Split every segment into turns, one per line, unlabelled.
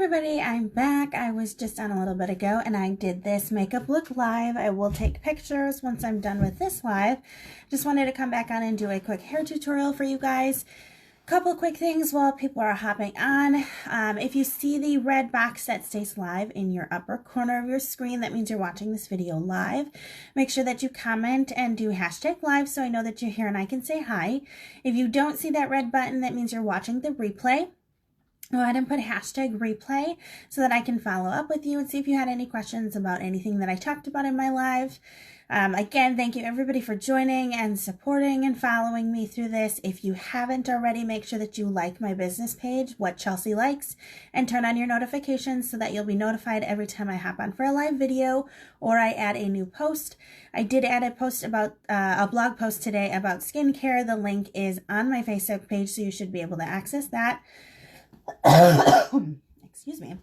Everybody, I'm back. I was just on a little bit ago and I did this makeup look live. I will take pictures once I'm done with this live. Just wanted to come back on and do a quick hair tutorial for you guys. Couple quick things while people are hopping on. If you see the red box that stays live in your upper corner of your screen, that means you're watching this video live. Make sure that you comment and do hashtag live so I know that you're here and I can say hi. If you don't see that red button, that means you're watching the replay. Go ahead and put hashtag replay so that I can follow up with you and see if you had any questions about anything that I talked about in my live. Again, thank you everybody for joining and supporting and following me through this. If you haven't already, make sure that you like my business page, What Chelsea Likes, and turn on your notifications so that you'll be notified every time I hop on for a live video or I add a new post. I did add a post about a blog post today about skincare. The link is on my Facebook page, so you should be able to access that. Excuse me.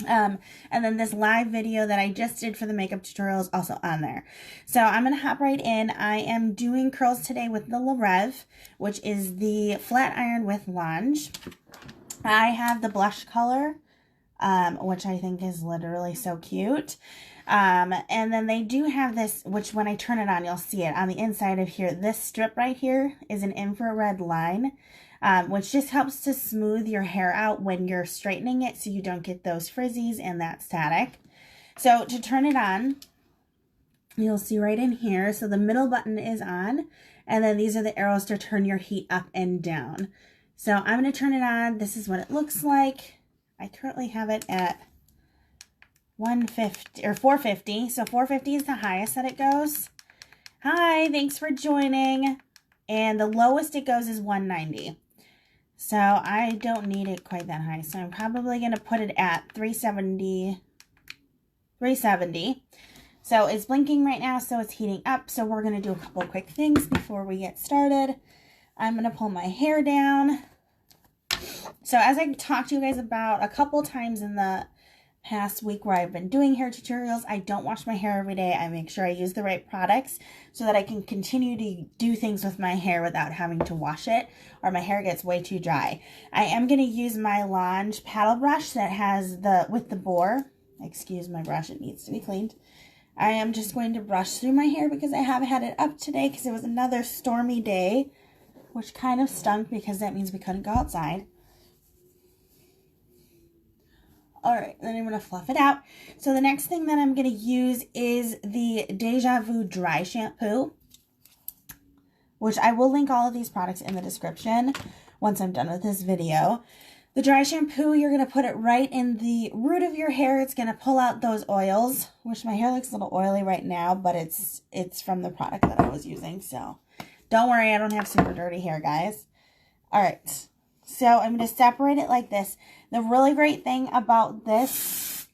And then this live video that I just did for the makeup tutorial is also on there. So I'm going to hop right in. I am doing curls today with the Reve, which is the flat iron with Lange. I have the blush color, which I think is literally so cute. And then they do have this, which when I turn it on, you'll see it on the inside of here. This strip right here is an infrared line. Which just helps to smooth your hair out when you're straightening it so you don't get those frizzies and that static. So to turn it on, you'll see right in here. So the middle button is on, and then these are the arrows to turn your heat up and down. So I'm going to turn it on. This is what it looks like. I currently have it at 150 or 450. So 450 is the highest that it goes. Hi, thanks for joining. And the lowest it goes is 190. So I don't need it quite that high. So I'm probably going to put it at 370. So it's blinking right now, so it's heating up. So we're going to do a couple of quick things before we get started. I'm going to pull my hair down. So as I talked to you guys about a couple times in the past week where I've been doing hair tutorials, I don't wash my hair every day. I make sure I use the right products so that I can continue to do things with my hair without having to wash it or my hair gets way too dry. I am going to use my Lange paddle brush that has with the bore. Excuse my brush, it needs to be cleaned. I am just going to brush through my hair because I haven't had it up today because it was another stormy day, which kind of stunk because that means we couldn't go outside. Alright, then I'm going to fluff it out. So the next thing that I'm going to use is the Deja Vu Dry Shampoo, which I will link all of these products in the description once I'm done with this video. The dry shampoo, you're going to put it right in the root of your hair. It's going to pull out those oils, which my hair looks a little oily right now, but it's from the product that I was using. So don't worry, I don't have super dirty hair, guys. Alright. So I'm going to separate it like this. The really great thing about this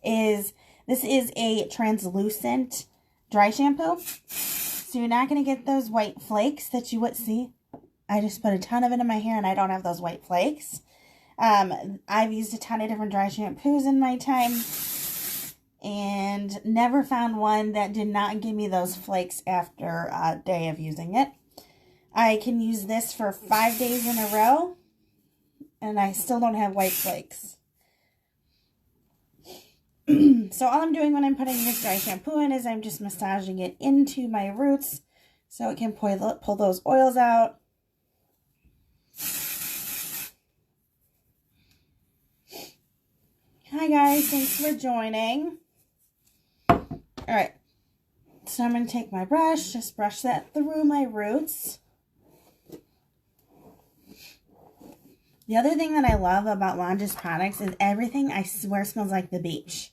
is a translucent dry shampoo. So you're not going to get those white flakes that you would see. I just put a ton of it in my hair and I don't have those white flakes. I've used a ton of different dry shampoos in my time and never found one that did not give me those flakes after a day of using it. I can use this for 5 days in a row, and I still don't have white flakes. So all I'm doing when I'm putting this dry shampoo in is I'm just massaging it into my roots so it can pull those oils out. Hi guys, thanks for joining. Alright, so I'm going to take my brush, just brush that through my roots. The other thing that I love about Lange's products is everything, I swear, smells like the beach.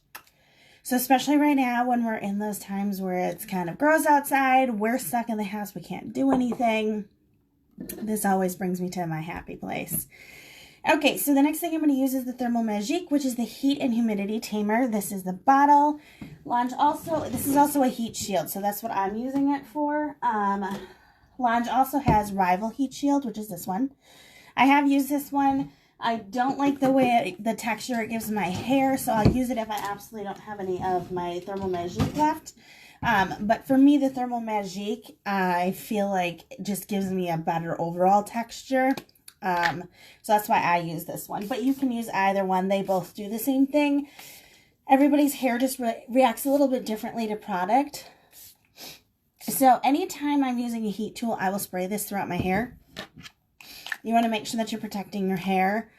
So especially right now when we're in those times where it's kind of gross outside, we're stuck in the house, we can't do anything. This always brings me to my happy place. Okay, so the next thing I'm going to use is the Thermal Magique, which is the heat and humidity tamer. This is the bottle. This is also a heat shield, so that's what I'm using it for. Lange also has Rival Heat Shield, which is this one. I have used this one. I don't like the way the texture it gives my hair, so I'll use it if I absolutely don't have any of my Thermal Magique left. But for me, the Thermal Magique, I feel like it just gives me a better overall texture. So that's why I use this one. But you can use either one. They both do the same thing. Everybody's hair just reacts a little bit differently to product. So anytime I'm using a heat tool, I will spray this throughout my hair. You want to make sure that you're protecting your hair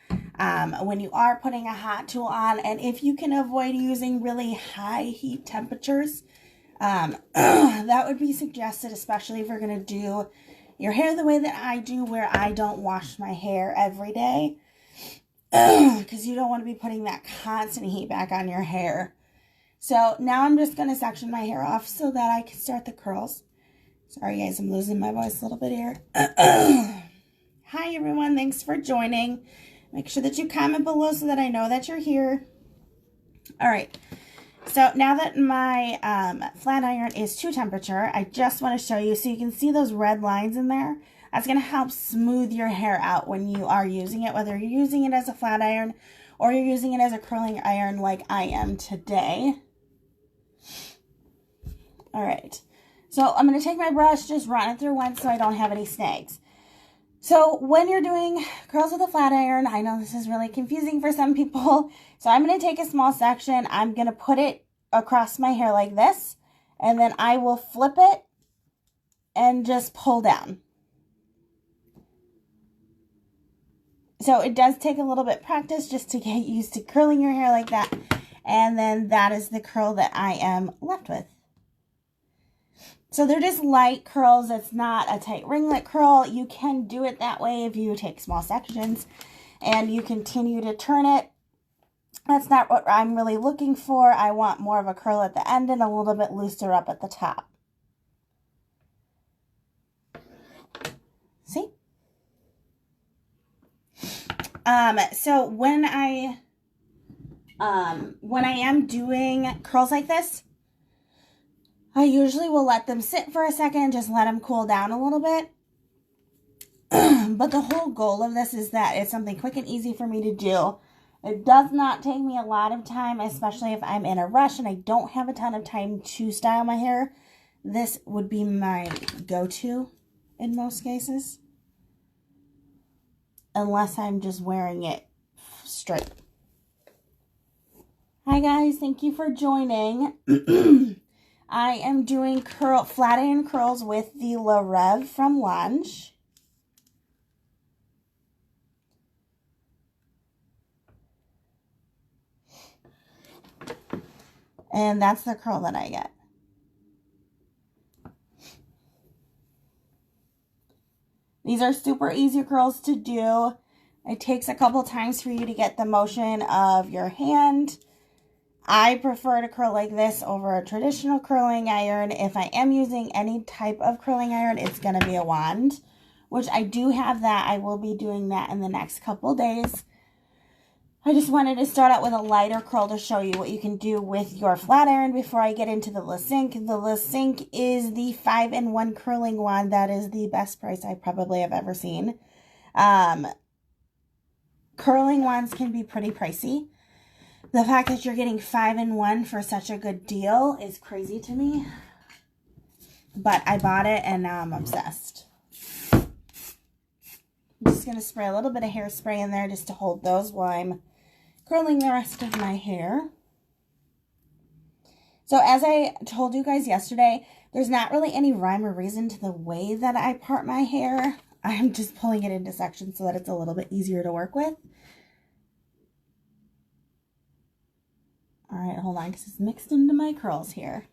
when you are putting a hot tool on. And if you can avoid using really high heat temperatures, that would be suggested, especially if you're going to do your hair the way that I do, where I don't wash my hair every day. Because you don't want to be putting that constant heat back on your hair. So now I'm just going to section my hair off so that I can start the curls. Sorry guys, I'm losing my voice a little bit here. Hi everyone, thanks for joining. Make sure that you comment below so that I know that you're here. All right, so now that my flat iron is to temperature, I just want to show you so you can see those red lines in there. That's going to help smooth your hair out when you are using it, whether you're using it as a flat iron or you're using it as a curling iron like I am today. All right, so I'm going to take my brush, just run it through once so I don't have any snags. So when you're doing curls with a flat iron, I know this is really confusing for some people. So I'm going to take a small section. I'm going to put it across my hair like this, and then I will flip it and just pull down. So it does take a little bit of practice just to get used to curling your hair like that. And then that is the curl that I am left with. So they're just light curls. It's not a tight ringlet curl. You can do it that way if you take small sections and you continue to turn it. That's not what I'm really looking for. I want more of a curl at the end and a little bit looser up at the top. See? So when I am doing curls like this, I usually will let them sit for a second, just let them cool down a little bit. But the whole goal of this is that it's something quick and easy for me to do. It does not take me a lot of time, especially if I'm in a rush and I don't have a ton of time to style my hair. This would be my go-to in most cases. Unless I'm just wearing it straight. Hi guys, thank you for joining. I am doing flat iron curls with the Reve from Lunch. And that's the curl that I get. These are super easy curls to do. It takes a couple times for you to get the motion of your hand. I prefer to curl like this over a traditional curling iron. If I am using any type of curling iron, it's going to be a wand, which I do have that. I will be doing that in the next couple days. I just wanted to start out with a lighter curl to show you what you can do with your flat iron before I get into the LeSync. The LeSync is the 5-in-1 curling wand. That is the best price I probably have ever seen. Curling wands can be pretty pricey. The fact that you're getting 5-in-1 for such a good deal is crazy to me. But I bought it and now I'm obsessed. I'm just going to spray a little bit of hairspray in there just to hold those while I'm curling the rest of my hair. So as I told you guys yesterday, there's not really any rhyme or reason to the way that I part my hair. I'm just pulling it into sections so that it's a little bit easier to work with. All right, hold on, because it's mixed into my curls here.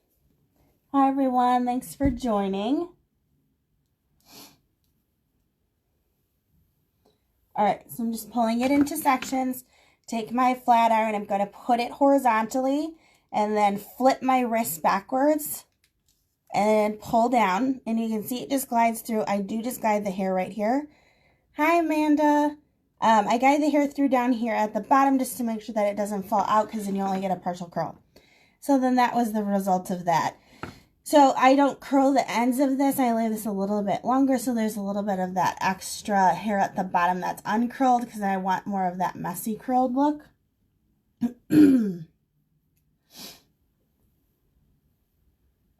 Hi, everyone. Thanks for joining. All right, so I'm just pulling it into sections. Take my flat iron. I'm going to put it horizontally and then flip my wrist backwards and pull down. And you can see it just glides through. I do just glide the hair right here. Hi, Amanda. I guide the hair through down here at the bottom just to make sure that it doesn't fall out, because then you only get a partial curl. So then that was the result of that. So I don't curl the ends of this. I leave this a little bit longer so there's a little bit of that extra hair at the bottom that's uncurled, because I want more of that messy curled look.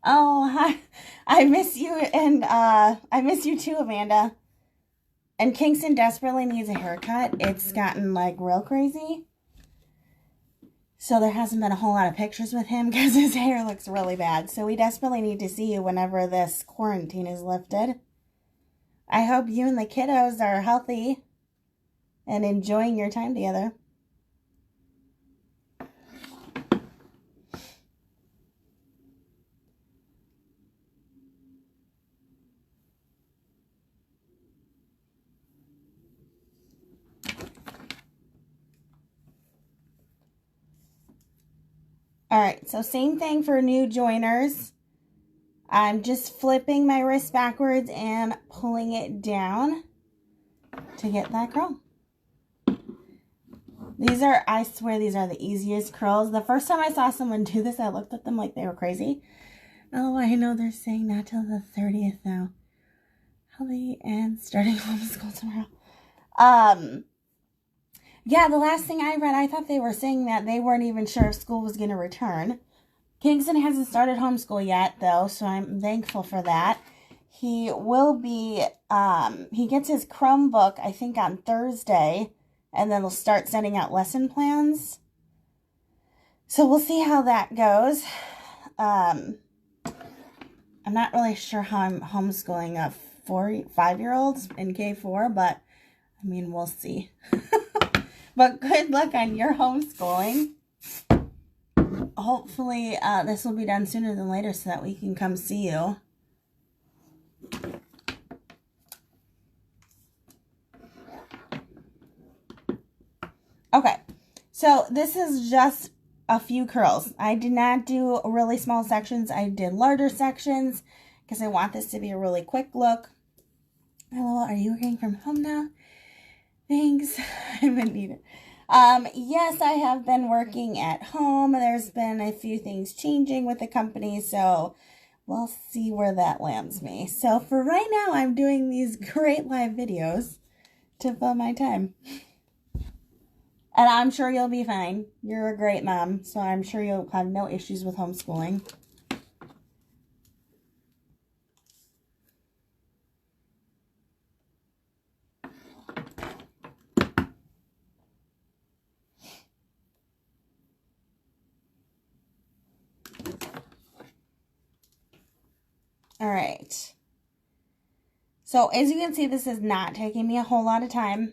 Oh, hi. I miss you, and I miss you too, Amanda. And Kingston desperately needs a haircut. It's gotten like real crazy. So there hasn't been a whole lot of pictures with him because his hair looks really bad. So we desperately need to see you whenever this quarantine is lifted. I hope you and the kiddos are healthy and enjoying your time together. All right, so same thing for new joiners. I'm just flipping my wrist backwards and pulling it down to get that curl. These are, I swear, these are the easiest curls. The first time I saw someone do this, I looked at them like they were crazy. Oh, I know they're saying not till the 30th now. Healthy and starting homeschool tomorrow. Yeah, the last thing I read, I thought they were saying that they weren't even sure if school was going to return. Kingston hasn't started homeschool yet, though, so I'm thankful for that. He will be, he gets his Chromebook, I think, on Thursday, and then they'll start sending out lesson plans. So we'll see how that goes. I'm not really sure how I'm homeschooling a 5-year-old in K4, but, I mean, we'll see. But good luck on your homeschooling. Hopefully, this will be done sooner than later so that we can come see you. Okay, so this is just a few curls. I did not do really small sections. I did larger sections because I want this to be a really quick look. Hello, are you working from home now? Thanks. I'm in need it. Yes, I have been working at home. There's been a few things changing with the company, so we'll see where that lands me. So for right now, I'm doing these great live videos to fill my time. And I'm sure you'll be fine. You're a great mom, so I'm sure you'll have no issues with homeschooling. All right. So as you can see, this is not taking me a whole lot of time.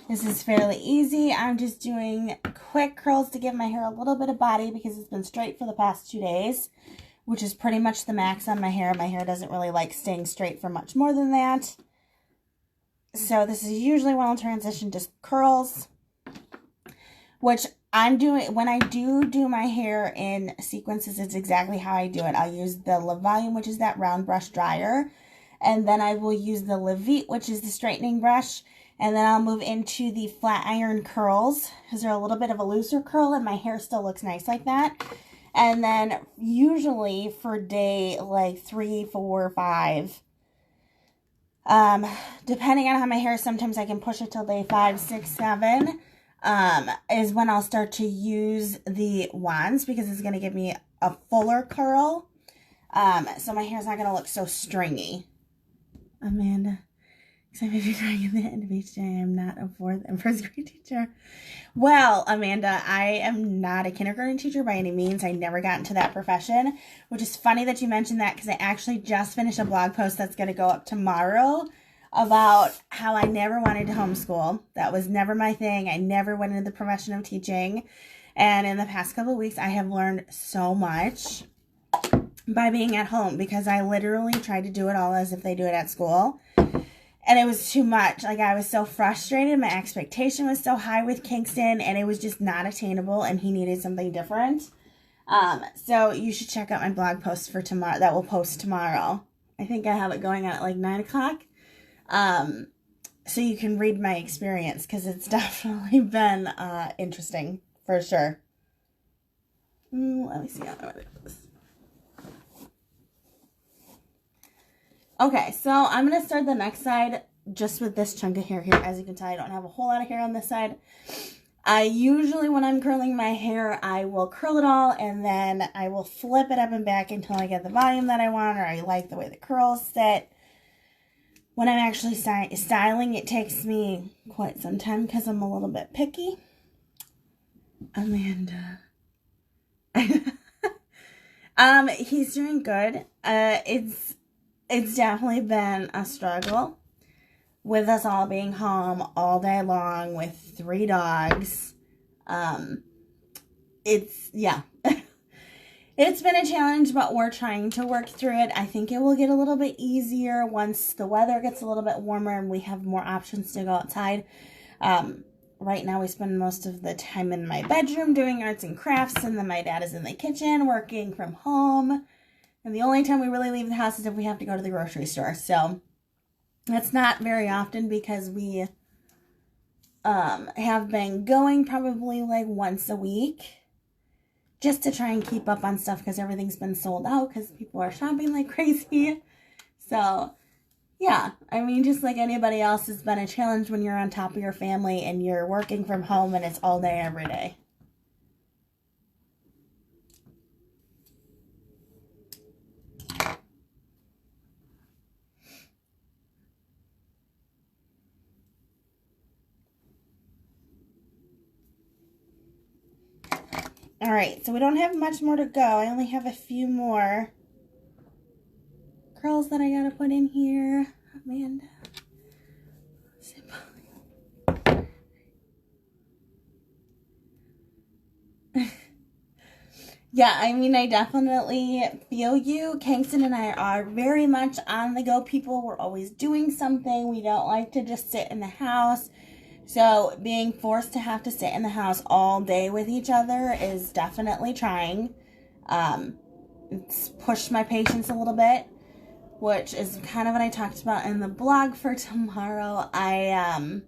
This is fairly easy. I'm just doing quick curls to give my hair a little bit of body because it's been straight for the past 2 days, which is pretty much the max on my hair. My hair doesn't really like staying straight for much more than that. So this is usually when I'll transition to curls, which I'm doing, when I do my hair in sequences, it's exactly how I do it. I'll use the Le Volume, which is that round brush dryer, and then I will use the Levite, which is the straightening brush, and then I'll move into the flat iron curls, because they're a little bit of a looser curl, and my hair still looks nice like that. And then usually for day like 3, 4, 5, depending on how my hair is, sometimes I can push it till day 5, 6, 7, is when I'll start to use the wands, because it's going to give me a fuller curl. So my hair's not going to look so stringy. Amanda, so maybe trying at the end of each day, I'm not a 4th and 1st grade teacher. Well, Amanda, I am not a kindergarten teacher by any means. I never got into that profession, which is funny that you mentioned that, because I actually just finished a blog post that's going to go up tomorrow about how I never wanted to homeschool. That was never my thing. I never went into the profession of teaching. And in the past couple of weeks, I have learned so much by being at home, because I literally tried to do it all as if they do it at school. And it was too much. Like, I was so frustrated. My expectation was so high with Kingston, and it was just not attainable, and he needed something different. So you should check out my blog post for tomorrow. That will post tomorrow. I think I have it going on at like 9 o'clock. So you can read my experience, because it's definitely been interesting for sure. Let me see how I do this. Okay, so I'm going to start the next side just with this chunk of hair here. As you can tell, I don't have a whole lot of hair on this side. I usually, when I'm curling my hair, I will curl it all, and then I will flip it up and back until I get the volume that I want, or I like the way the curls sit. when I'm actually styling, it takes me quite some time because I'm a little bit picky. Amanda. He's doing good. It's definitely been a struggle with us all being home all day long with 3 dogs. Yeah. It's been a challenge, but we're trying to work through it. I think it will get a little bit easier once the weather gets a little bit warmer and we have more options to go outside. Right now we spend most of the time in my bedroom doing arts and crafts, and then my dad is in the kitchen working from home. And the only time we really leave the house is if we have to go to the grocery store. So that's not very often because we have been going probably like once a week, just to try and keep up on stuff because everything's been sold out because people are shopping like crazy. So, yeah, I mean, just like anybody else, it's been a challenge when you're on top of your family and you're working from home and it's all day, every day. All right, so we don't have much more to go. I only have a few more curls that I gotta put in here. Amanda. Yeah, I mean, I definitely feel you. Kingston and I are very much on the go people. We're always doing something. We don't like to just sit in the house. So being forced to have to sit in the house all day with each other is definitely trying. It's pushed my patience a little bit, which is kind of what I talked about in the blog for tomorrow. I've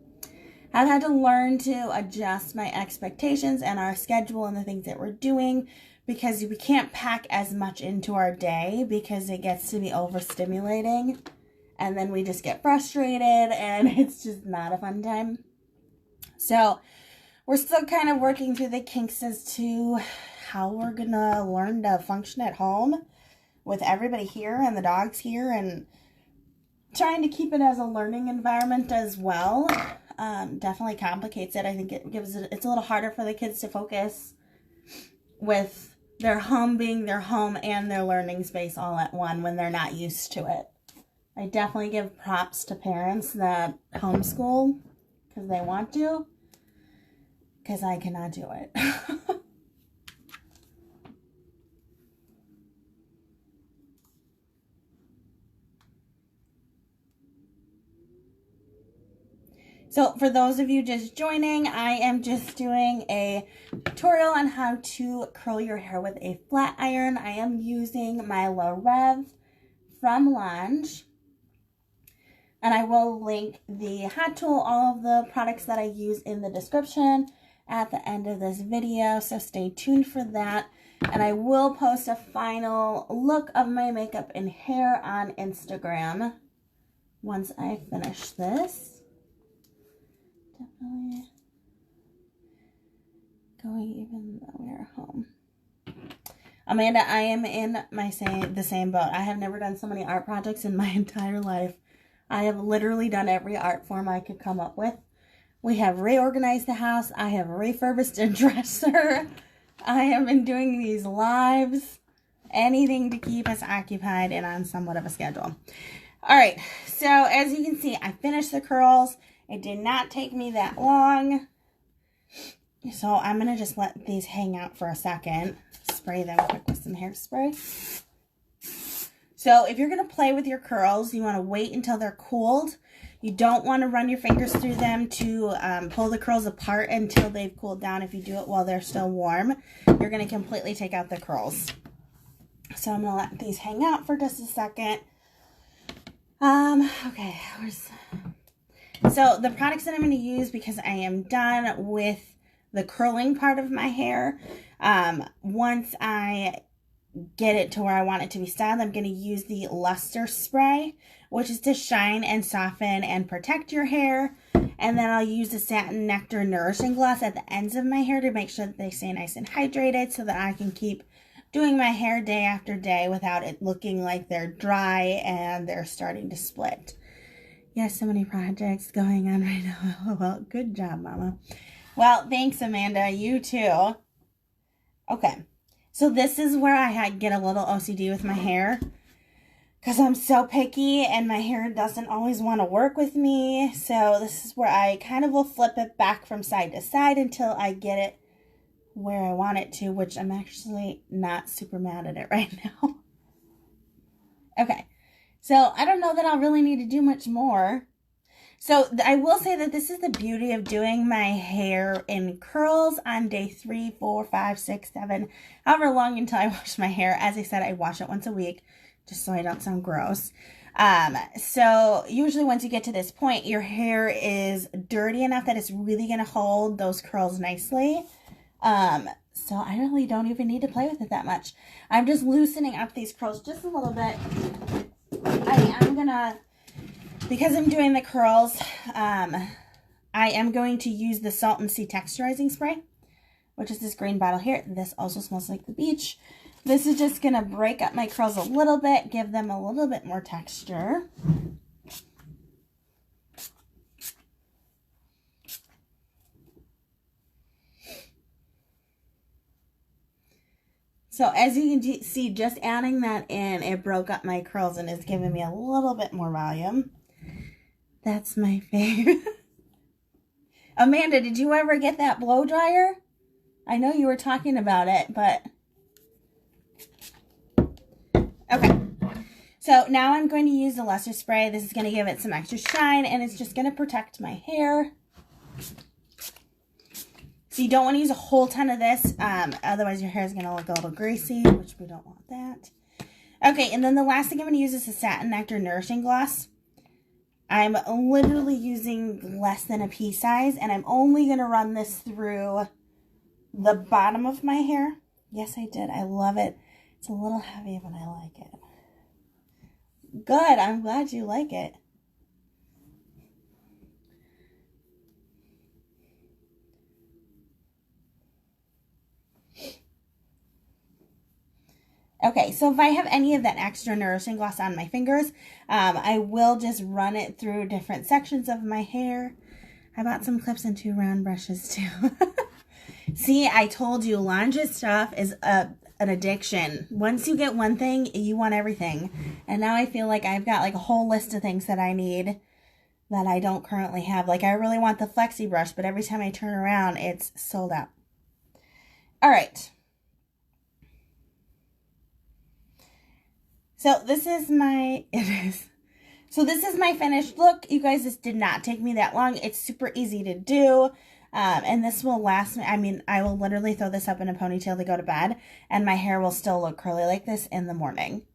had to learn to adjust my expectations and our schedule and the things that we're doing, because we can't pack as much into our day because it gets to be overstimulating, and then we just get frustrated and it's just not a fun time. So we're still kind of working through the kinks as to how we're gonna learn to function at home with everybody here and the dogs here, and trying to keep it as a learning environment as well. Definitely complicates it. I think it's a little harder for the kids to focus with their home being their home and their learning space all at one when they're not used to it. I definitely give props to parents that homeschool because they want to, because I cannot do it. So for those of you just joining, I am just doing a tutorial on how to curl your hair with a flat iron. I am using my Reve from Lange. And I will link the hot tool, all of the products that I use in the description at the end of this video. So stay tuned for that. And I will post a final look of my makeup and hair on Instagram once I finish this. Definitely going even though we're home. Amanda, I am in the same boat. I have never done so many art projects in my entire life. I have literally done every art form I could come up with. We have reorganized the house. I have refurbished a dresser. I have been doing these lives. Anything to keep us occupied and on somewhat of a schedule. All right, so as you can see, I finished the curls. It did not take me that long. So I'm going to just let these hang out for a second. Spray them quick with some hairspray. So if you're going to play with your curls, you want to wait until they're cooled. You don't want to run your fingers through them to pull the curls apart until they've cooled down. If you do it while they're still warm, you're going to completely take out the curls. So I'm going to let these hang out for just a second. Okay, so the products that I'm going to use, because I am done with the curling part of my hair, once I get it to where I want it to be styled, I'm going to use the Luster Spray, which is to shine and soften and protect your hair. And then I'll use the Satin Nectar Nourishing Gloss at the ends of my hair to make sure that they stay nice and hydrated, so that I can keep doing my hair day after day without it looking like they're dry and they're starting to split. Yes, so many projects going on right now. Well, good job, Mama. Well, thanks, Amanda. You too. Okay. So this is where I get a little OCD with my hair. Because I'm so picky and my hair doesn't always want to work with me. So this is where I kind of will flip it back from side to side until I get it where I want it to, which I'm actually not super mad at it right now. Okay, so I don't know that I'll really need to do much more. So I will say that this is the beauty of doing my hair in curls on day 3, 4, 5, 6, 7, however long until I wash my hair. As I said, I wash it once a week just so I don't sound gross. So usually once you get to this point, your hair is dirty enough that it's really going to hold those curls nicely. So I really don't even need to play with it that much. I'm just loosening up these curls just a little bit. I am gonna, because I'm doing the curls, I am going to use the Salt and Sea Texturizing Spray, which is this green bottle here. This also smells like the beach. This is just gonna break up my curls a little bit, give them a little bit more texture. So as you can see, just adding that in, it broke up my curls and is giving me a little bit more volume. That's my favorite. Amanda, did you ever get that blow dryer? I know you were talking about it, but... Okay. So now I'm going to use the lesser spray. This is going to give it some extra shine, and it's just going to protect my hair. So you don't want to use a whole ton of this, otherwise your hair is going to look a little greasy, which we don't want that. Okay, and then the last thing I'm going to use is the Satin Nectar Nourishing Gloss. I'm literally using less than a pea size, and I'm only going to run this through the bottom of my hair. Yes, I did. I love it. It's a little heavy, but I like it. Good. I'm glad you like it. Okay, so if I have any of that extra nourishing gloss on my fingers, I will just run it through different sections of my hair. I bought some clips and 2 round brushes too. See, I told you, Lange's stuff is an addiction. Once you get one thing, you want everything. And now I feel like I've got like a whole list of things that I need that I don't currently have. Like I really want the Flexi brush, but every time I turn around, it's sold out. All right. So this is my, So this is my finished look. You guys, this did not take me that long. It's super easy to do. And this will last me, I mean, I will literally throw this up in a ponytail to go to bed, and my hair will still look curly like this in the morning.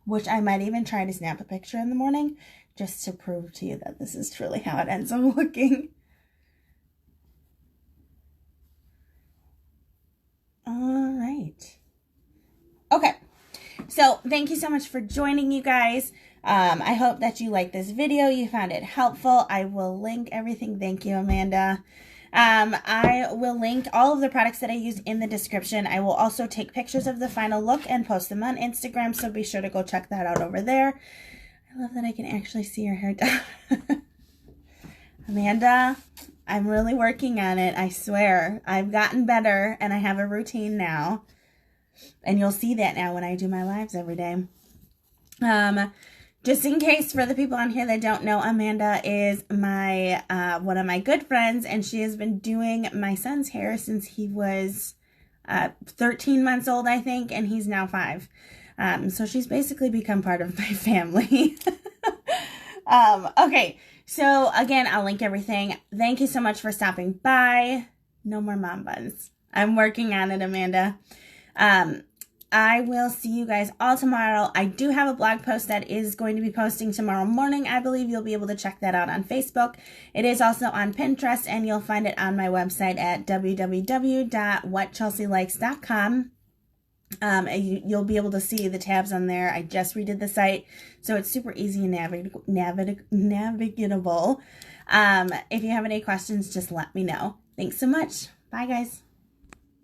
Which I might even try to snap a picture in the morning, just to prove to you that this is truly how it ends up looking. All right. Okay. So thank you so much for joining, you guys. I hope that you liked this video. You found it helpful. I will link everything. Thank you, Amanda. I will link all of the products that I used in the description. I will also take pictures of the final look and post them on Instagram, so be sure to go check that out over there. I love that I can actually see your hair done. Amanda, I'm really working on it. I swear. I've gotten better, and I have a routine now. And you'll see that now when I do my lives every day. Just in case, for the people on here that don't know, Amanda is my one of my good friends, and she has been doing my son's hair since he was 13 months old, I think, and he's now 5. So she's basically become part of my family. Okay, so again, I'll link everything. Thank you so much for stopping by. No more mom buns. I'm working on it, Amanda. I will see you guys all tomorrow. I do have a blog post that is going to be posting tomorrow morning. I believe you'll be able to check that out on Facebook. It is also on Pinterest, and you'll find it on my website at www.whatchelsealikes.com. You'll be able to see the tabs on there. I just redid the site, so it's super easy and navigable. If you have any questions, just let me know. Thanks so much. Bye, guys.